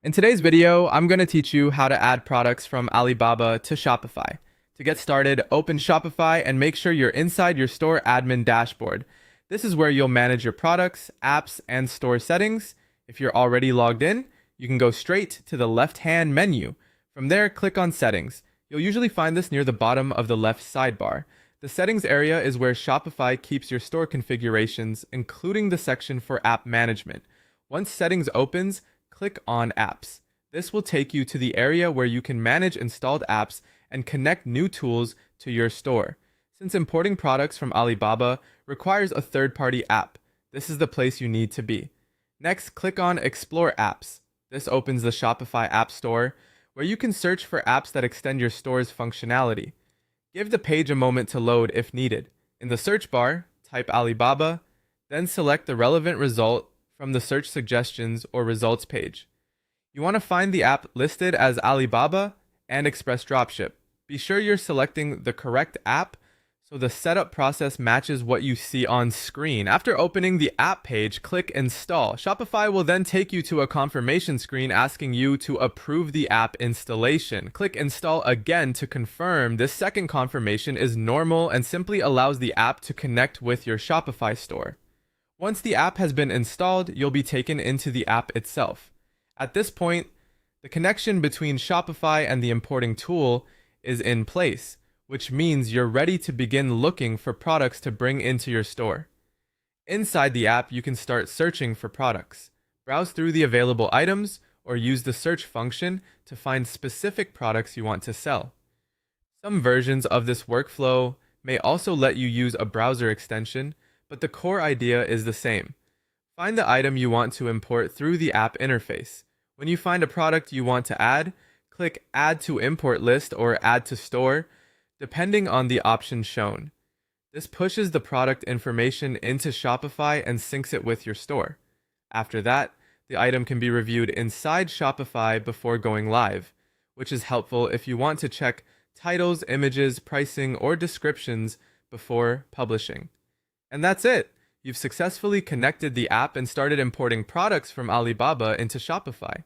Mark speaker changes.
Speaker 1: In today's video, I'm going to teach you how to add products from Alibaba to Shopify. To get started, open Shopify and make sure you're inside your store admin dashboard. This is where you'll manage your products, apps, and store settings. If you're already logged in, you can go straight to the left-hand menu. From there, click on Settings. You'll usually find this near the bottom of the left sidebar. The Settings area is where Shopify keeps your store configurations, including the section for app management. Once Settings opens, click on Apps. This will take you to the area where you can manage installed apps and connect new tools to your store. Since importing products from Alibaba requires a third-party app, this is the place you need to be. Next, click on Explore Apps. This opens the Shopify App Store, where you can search for apps that extend your store's functionality. Give the page a moment to load if needed. In the search bar, type Alibaba, then select the relevant result from the search suggestions or results page. You want to find the app listed as Alibaba and Express Dropship. Be sure you're selecting the correct app so the setup process matches what you see on screen. After opening the app page, click Install. Shopify will then take you to a confirmation screen asking you to approve the app installation. Click Install again to confirm. This second confirmation is normal and simply allows the app to connect with your Shopify store. Once the app has been installed, you'll be taken into the app itself. At this point, the connection between Shopify and the importing tool is in place, which means you're ready to begin looking for products to bring into your store. Inside the app, you can start searching for products. Browse through the available items or use the search function to find specific products you want to sell. Some versions of this workflow may also let you use a browser extension, but the core idea is the same. Find the item you want to import through the app interface. When you find a product you want to add, click Add to Import List or Add to Store, depending on the option shown. This pushes the product information into Shopify and syncs it with your store. After that, the item can be reviewed inside Shopify before going live, which is helpful if you want to check titles, images, pricing, or descriptions before publishing. And that's it! You've successfully connected the app and started importing products from Alibaba into Shopify.